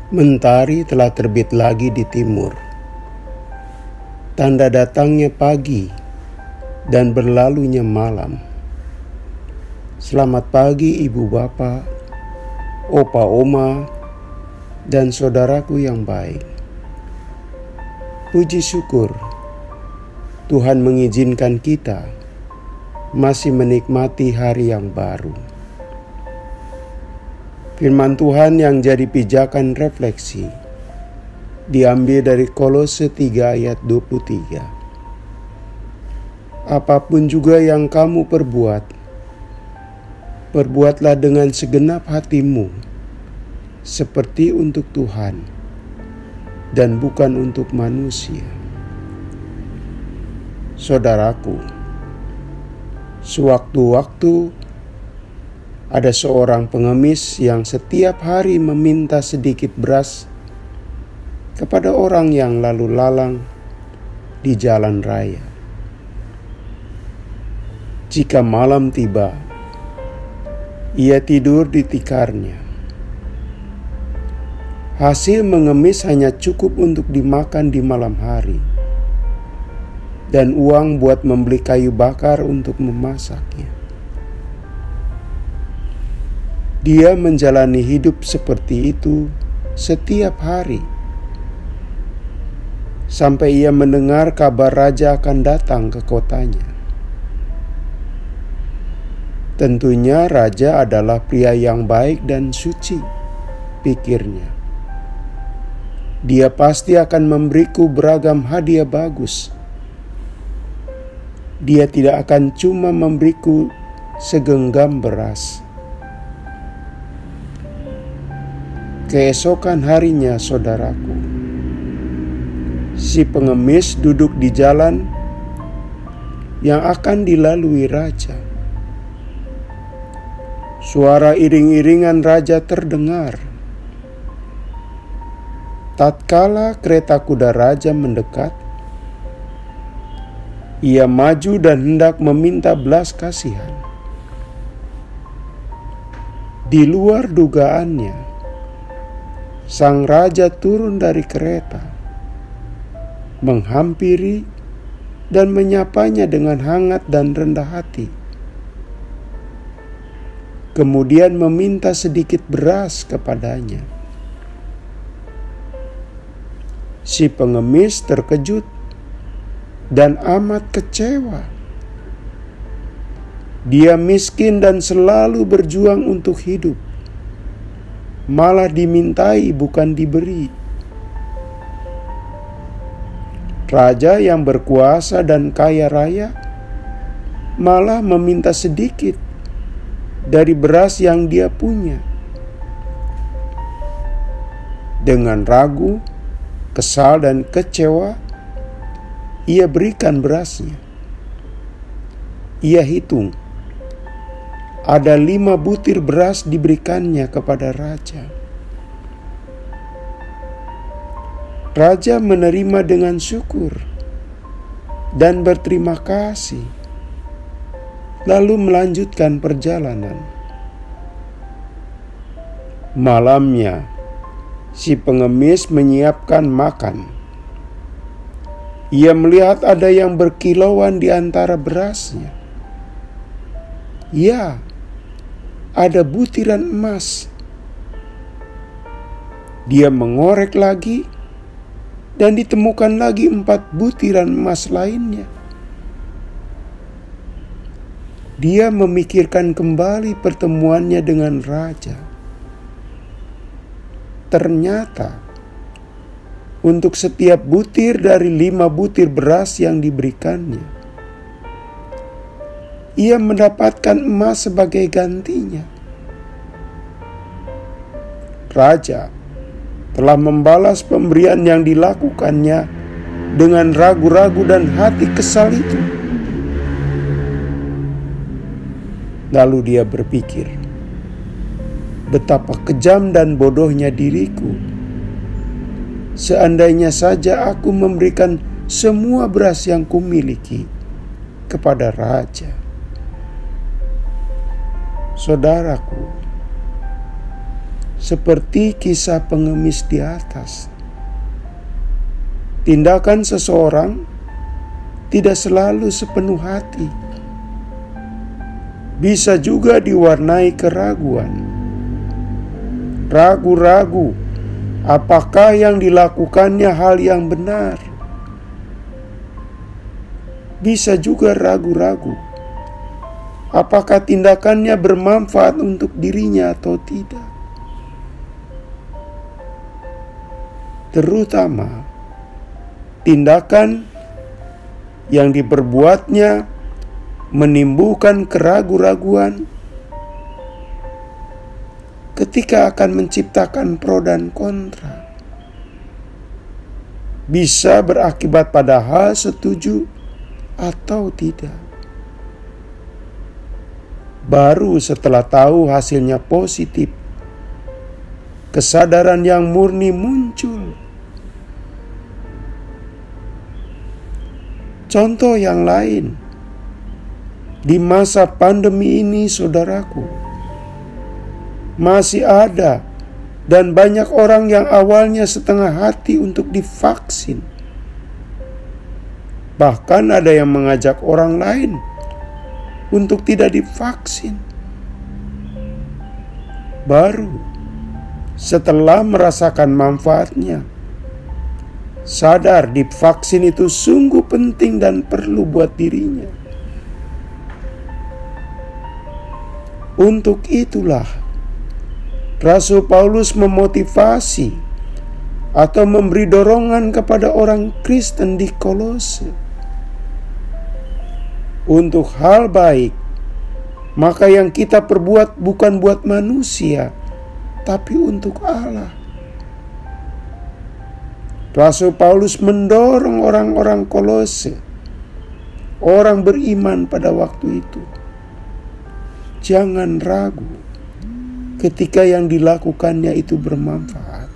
Mentari telah terbit lagi di timur. Tanda datangnya pagi dan berlalunya malam. Selamat pagi ibu bapa, opa oma, dan saudaraku yang baik. Puji syukur, Tuhan mengizinkan kita masih menikmati hari yang baru. Firman Tuhan yang jadi pijakan refleksi diambil dari Kolose 3 ayat 23. Apapun juga yang kamu perbuat, perbuatlah dengan segenap hatimu, seperti untuk Tuhan dan bukan untuk manusia. Saudaraku, sewaktu-waktu ada seorang pengemis yang setiap hari meminta sedikit beras kepada orang yang lalu lalang di jalan raya. Jika malam tiba, ia tidur di tikarnya. Hasil mengemis hanya cukup untuk dimakan di malam hari, dan uang buat membeli kayu bakar untuk memasaknya. Dia menjalani hidup seperti itu setiap hari, sampai ia mendengar kabar raja akan datang ke kotanya. Tentunya raja adalah pria yang baik dan suci, pikirnya. Dia pasti akan memberiku beragam hadiah bagus. Dia tidak akan cuma memberiku segenggam beras. Keesokan harinya, saudaraku, si pengemis duduk di jalan yang akan dilalui raja. Suara iring-iringan raja terdengar. Tatkala kereta kuda raja mendekat, ia maju dan hendak meminta belas kasihan. Di luar dugaannya, sang raja turun dari kereta, menghampiri dan menyapanya dengan hangat dan rendah hati. Kemudian meminta sedikit beras kepadanya. Si pengemis terkejut dan amat kecewa. Dia miskin dan selalu berjuang untuk hidup, malah dimintai bukan diberi. Raja yang berkuasa dan kaya raya malah meminta sedikit dari beras yang dia punya. Dengan ragu, kesal dan kecewa, ia berikan berasnya. Ia hitung, ada 5 butir beras diberikannya kepada raja. Raja menerima dengan syukur dan berterima kasih, lalu melanjutkan perjalanan. Malamnya, si pengemis menyiapkan makan. Ia melihat ada yang berkilauan di antara berasnya. Ya, ada butiran emas. Dia mengorek lagi dan ditemukan lagi 4 butiran emas lainnya. Dia memikirkan kembali pertemuannya dengan raja. Ternyata untuk setiap butir dari 5 butir beras yang diberikannya, ia mendapatkan emas sebagai gantinya. Raja telah membalas pemberian yang dilakukannya dengan ragu-ragu dan hati kesal itu. Lalu dia berpikir, betapa kejam dan bodohnya diriku. Seandainya saja aku memberikan semua beras yang kumiliki kepada raja. Saudaraku, seperti kisah pengemis di atas. Tindakan seseorang tidak selalu sepenuh hati. Bisa juga diwarnai keraguan. Ragu-ragu apakah yang dilakukannya hal yang benar. Bisa juga ragu-ragu apakah tindakannya bermanfaat untuk dirinya atau tidak. Terutama tindakan yang diperbuatnya menimbulkan keraguan-raguan ketika akan menciptakan pro dan kontra. Bisa berakibat pada hal setuju atau tidak. Baru setelah tahu hasilnya positif, kesadaran yang murni muncul. Contoh yang lain, di masa pandemi ini saudaraku, masih ada dan banyak orang yang awalnya setengah hati untuk divaksin. Bahkan ada yang mengajak orang lain untuk tidak divaksin. Baru setelah merasakan manfaatnya, sadar divaksin itu sungguh penting dan perlu buat dirinya. Untuk itulah Rasul Paulus memotivasi atau memberi dorongan kepada orang Kristen di Kolose. Untuk hal baik, maka yang kita perbuat bukan buat manusia, tapi untuk Allah. Rasul Paulus mendorong orang-orang Kolose, orang beriman pada waktu itu, jangan ragu ketika yang dilakukannya itu bermanfaat.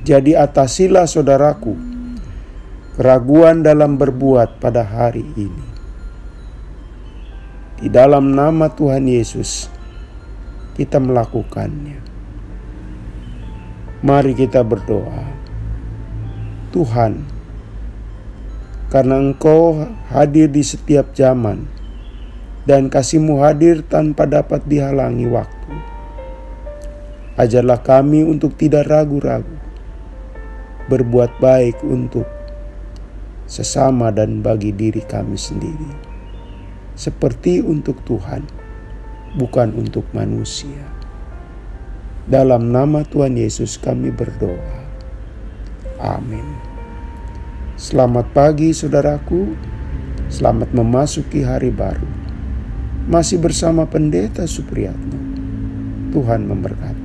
Jadi atasilah saudaraku keraguan dalam berbuat pada hari ini. Di dalam nama Tuhan Yesus kita melakukannya. Mari kita berdoa. Tuhan, karena Engkau hadir di setiap zaman dan kasih-Mu hadir tanpa dapat dihalangi waktu, ajarlah kami untuk tidak ragu-ragu berbuat baik untuk sesama dan bagi diri kami sendiri, seperti untuk Tuhan, bukan untuk manusia. Dalam nama Tuhan Yesus kami berdoa. Amin. Selamat pagi saudaraku. Selamat memasuki hari baru. Masih bersama Pendeta Supriyatno. Tuhan memberkati.